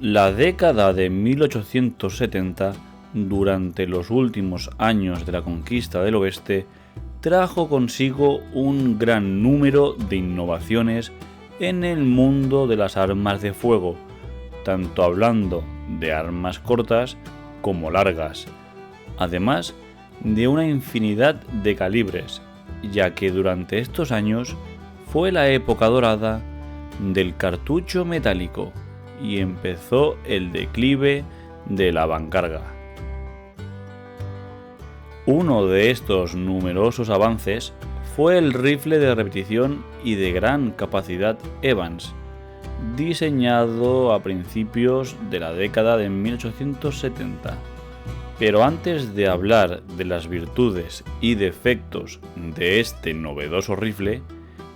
La década de 1870, durante los últimos años de la conquista del oeste, trajo consigo un gran número de innovaciones en el mundo de las armas de fuego, tanto hablando de armas cortas como largas, además de una infinidad de calibres, ya que durante estos años fue la época dorada del cartucho metálico y empezó el declive de la avancarga. Uno de estos numerosos avances fue el rifle de repetición y de gran capacidad Evans, diseñado a principios de la década de 1870. Pero antes de hablar de las virtudes y defectos de este novedoso rifle,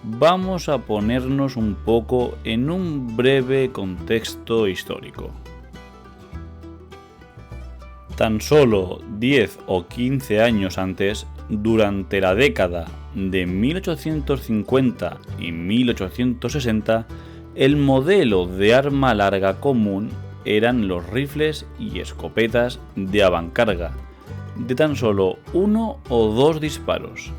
vamos a ponernos un poco en un breve contexto histórico. Tan solo 10 o 15 años antes, durante la década de 1850 y 1860, el modelo de arma larga común eran los rifles y escopetas de avancarga, de tan solo 1 o 2 disparos.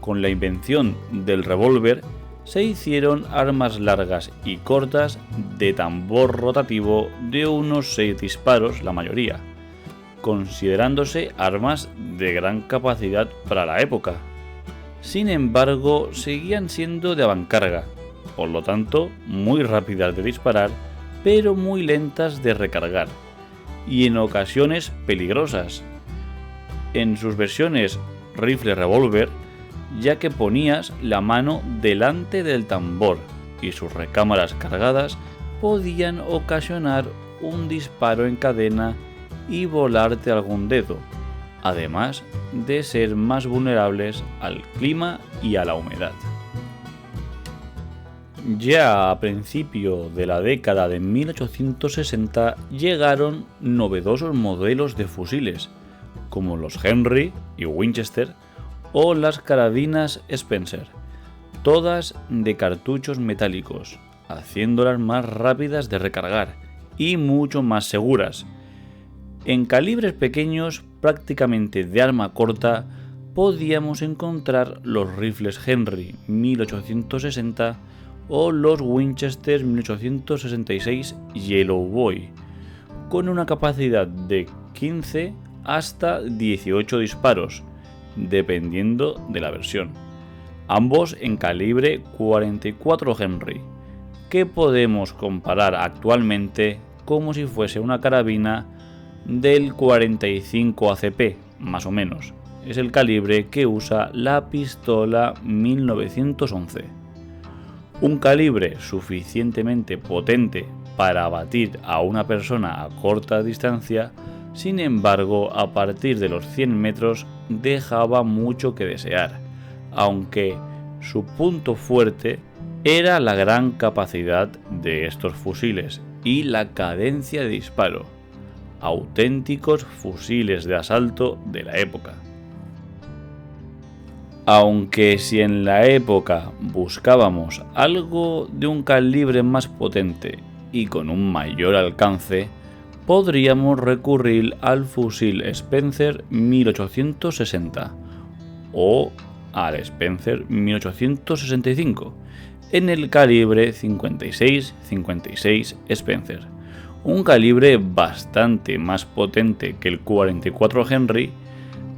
Con la invención del revólver, se hicieron armas largas y cortas de tambor rotativo de unos 6 disparos la mayoría, considerándose armas de gran capacidad para la época. Sin embargo, seguían siendo de avancarga, por lo tanto, muy rápidas de disparar, pero muy lentas de recargar, y en ocasiones peligrosas. En sus versiones rifle-revólver, ya que ponías la mano delante del tambor y sus recámaras cargadas podían ocasionar un disparo en cadena y volarte algún dedo, además de ser más vulnerables al clima y a la humedad. Ya a principio de la década de 1860 llegaron novedosos modelos de fusiles, como los Henry y Winchester o las carabinas Spencer, todas de cartuchos metálicos, haciéndolas más rápidas de recargar y mucho más seguras. En calibres pequeños, prácticamente de arma corta, podíamos encontrar los rifles Henry 1860 o los Winchester 1866 Yellow Boy, con una capacidad de 15 hasta 18 disparos, dependiendo de la versión, ambos en calibre 44 Henry, que podemos comparar actualmente como si fuese una carabina del 45 ACP, más o menos. Es el calibre que usa la pistola 1911. Un calibre suficientemente potente para abatir a una persona a corta distancia, sin embargo, a partir de los 100 metros dejaba mucho que desear, aunque su punto fuerte era la gran capacidad de estos fusiles y la cadencia de disparo, auténticos fusiles de asalto de la época. Aunque si en la época buscábamos algo de un calibre más potente y con un mayor alcance, podríamos recurrir al fusil Spencer 1860 o al Spencer 1865 en el calibre 56-56 Spencer, un calibre bastante más potente que el 44 Henry,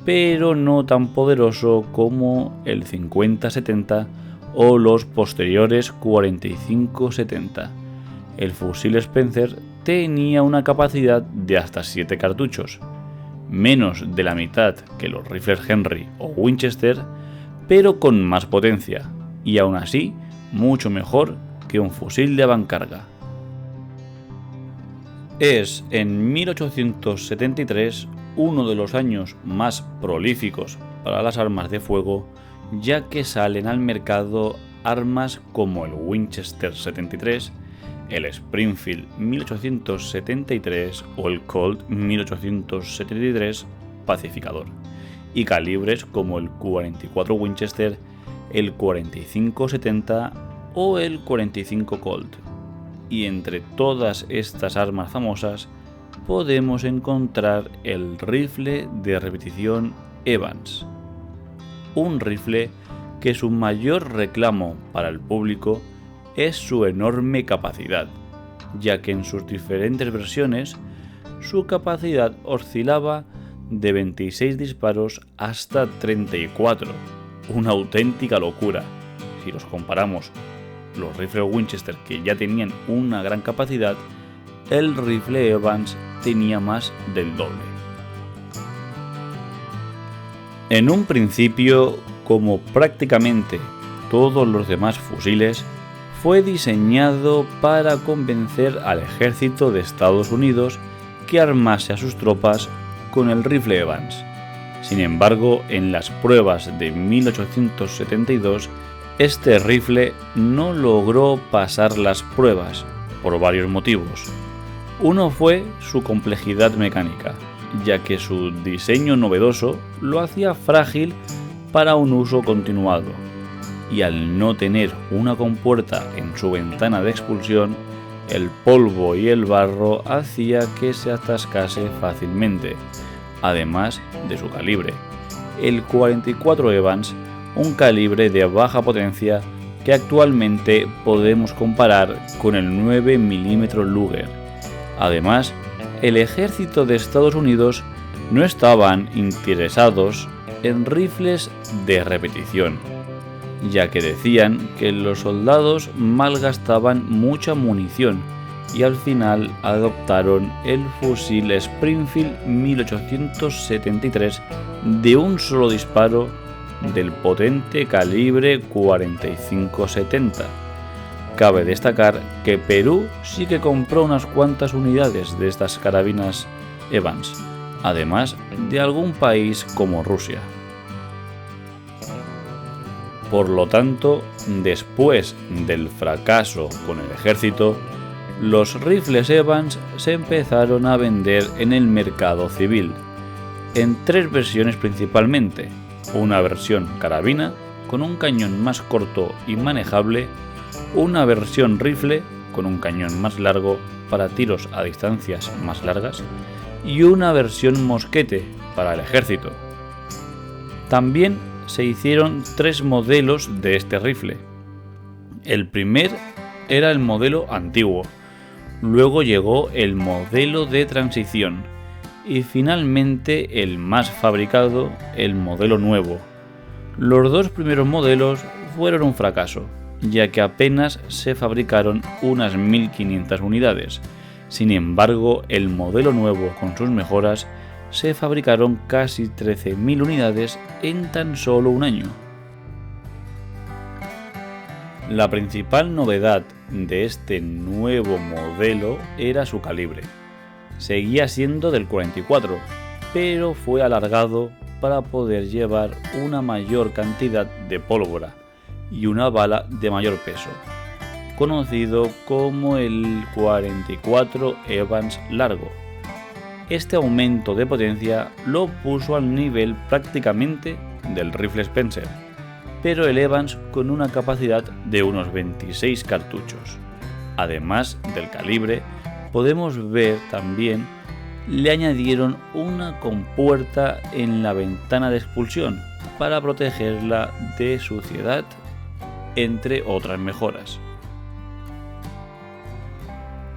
pero no tan poderoso como el 50-70 o los posteriores 45-70. El fusil Spencer tenía una capacidad de hasta 7 cartuchos, menos de la mitad que los rifles Henry o Winchester, pero con más potencia, y aún así mucho mejor que un fusil de avancarga. Es en 1873 uno de los años más prolíficos para las armas de fuego, ya que salen al mercado armas como el Winchester 73, el Springfield 1873 o el Colt 1873 pacificador, y calibres como el 44 Winchester, el 45-70 o el 45 Colt, y entre todas estas armas famosas podemos encontrar el rifle de repetición Evans, un rifle que su mayor reclamo para el público es su enorme capacidad, ya que en sus diferentes versiones su capacidad oscilaba de 26 disparos hasta 34, una auténtica locura. Si los comparamos los rifles Winchester, que ya tenían una gran capacidad, el rifle Evans tenía más del doble. En un principio, como prácticamente todos los demás fusiles, fue diseñado para convencer al ejército de Estados Unidos que armase a sus tropas con el rifle Evans. Sin embargo, en las pruebas de 1872, este rifle no logró pasar las pruebas por varios motivos. Uno fue su complejidad mecánica, ya que su diseño novedoso lo hacía frágil para un uso continuado, y al no tener una compuerta en su ventana de expulsión, el polvo y el barro hacía que se atascase fácilmente, además de su calibre. El 44 Evans, un calibre de baja potencia que actualmente podemos comparar con el 9 mm Luger. Además, el ejército de Estados Unidos no estaban interesados en rifles de repetición, ya que decían que los soldados malgastaban mucha munición y al final adoptaron el fusil Springfield 1873 de un solo disparo del potente calibre 45-70. Cabe destacar que Perú sí que compró unas cuantas unidades de estas carabinas Evans, además de algún país como Rusia. Por lo tanto, después del fracaso con el ejército, los rifles Evans se empezaron a vender en el mercado civil, en tres versiones principalmente: una versión carabina con un cañón más corto y manejable, una versión rifle con un cañón más largo para tiros a distancias más largas y una versión mosquete para el ejército. También se hicieron tres modelos de este rifle. El primer era el modelo antiguo, luego llegó el modelo de transición y finalmente el más fabricado, el modelo nuevo. Los dos primeros modelos fueron un fracaso, ya que apenas se fabricaron unas 1500 unidades. Sin embargo, el modelo nuevo con sus mejoras se fabricaron casi 13.000 unidades en tan solo un año. La principal novedad de este nuevo modelo era su calibre. Seguía siendo del 44, pero fue alargado para poder llevar una mayor cantidad de pólvora y una bala de mayor peso, conocido como el 44 Evans largo. Este aumento de potencia lo puso al nivel prácticamente del rifle Spencer, pero el Evans con una capacidad de unos 26 cartuchos. Además del calibre, podemos ver también le añadieron una compuerta en la ventana de expulsión para protegerla de suciedad, entre otras mejoras.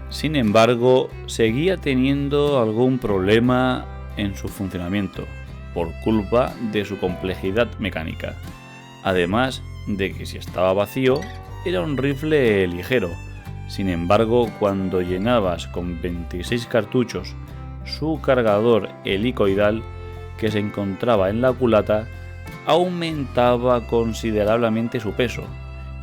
Sin embargo, seguía teniendo algún problema en su funcionamiento por culpa de su complejidad mecánica, además de que si estaba vacío era un rifle ligero. Sin embargo, cuando llenabas con 26 cartuchos su cargador helicoidal que se encontraba en la culata, aumentaba considerablemente su peso,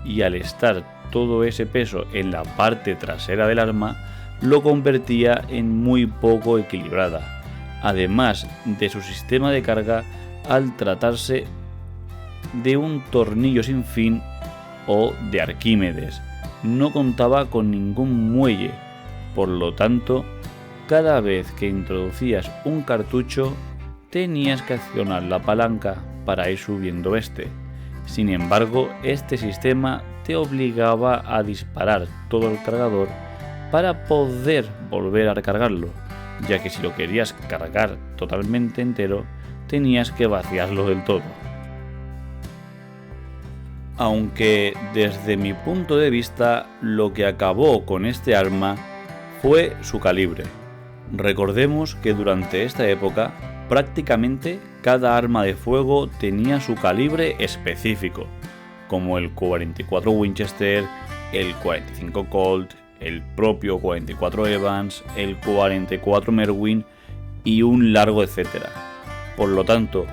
y al estar todo ese peso en la parte trasera del arma, lo convertía en muy poco equilibrada, además de su sistema de carga al tratarse de un tornillo sin fin o de Arquímedes. No contaba con ningún muelle, por lo tanto, cada vez que introducías un cartucho, tenías que accionar la palanca para ir subiendo este. Sin embargo, este sistema te obligaba a disparar todo el cargador para poder volver a recargarlo, ya que si lo querías cargar totalmente entero, tenías que vaciarlo del todo. Aunque desde mi punto de vista lo que acabó con este arma fue su calibre. Recordemos que durante esta época prácticamente cada arma de fuego tenía su calibre específico, como el 44 Winchester, el 45 Colt, el propio 44 Evans, el 44 Merwin y un largo etcétera. Por lo tanto,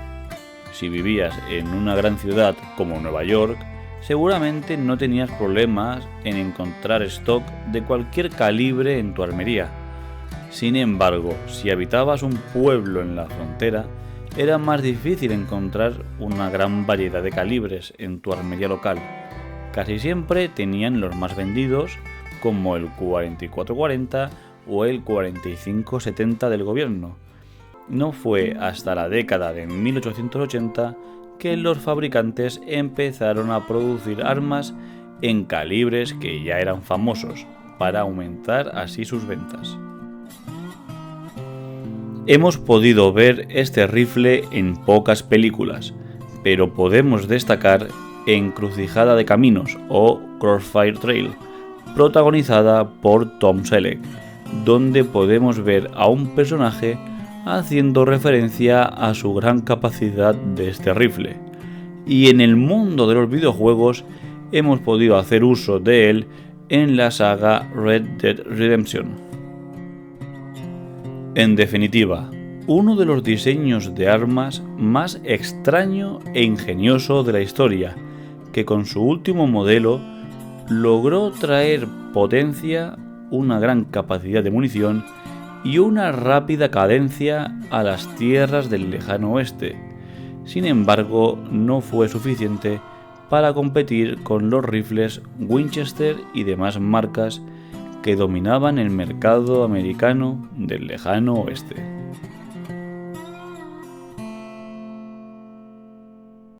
si vivías en una gran ciudad como Nueva York, seguramente no tenías problemas en encontrar stock de cualquier calibre en tu armería. Sin embargo, si habitabas un pueblo en la frontera, era más difícil encontrar una gran variedad de calibres en tu armería local. Casi siempre tenían los más vendidos, como el 4440 o el 4570 del gobierno. No fue hasta la década de 1880 que los fabricantes empezaron a producir armas en calibres que ya eran famosos, para aumentar así sus ventas. Hemos podido ver este rifle en pocas películas, pero podemos destacar Encrucijada de Caminos o Crossfire Trail, protagonizada por Tom Selleck, donde podemos ver a un personaje haciendo referencia a su gran capacidad de este rifle. Y en el mundo de los videojuegos hemos podido hacer uso de él en la saga Red Dead Redemption. En definitiva, uno de los diseños de armas más extraño e ingenioso de la historia, que con su último modelo logró traer potencia, una gran capacidad de munición y una rápida cadencia a las tierras del lejano oeste. Sin embargo, no fue suficiente para competir con los rifles Winchester y demás marcas que dominaban el mercado americano del lejano oeste.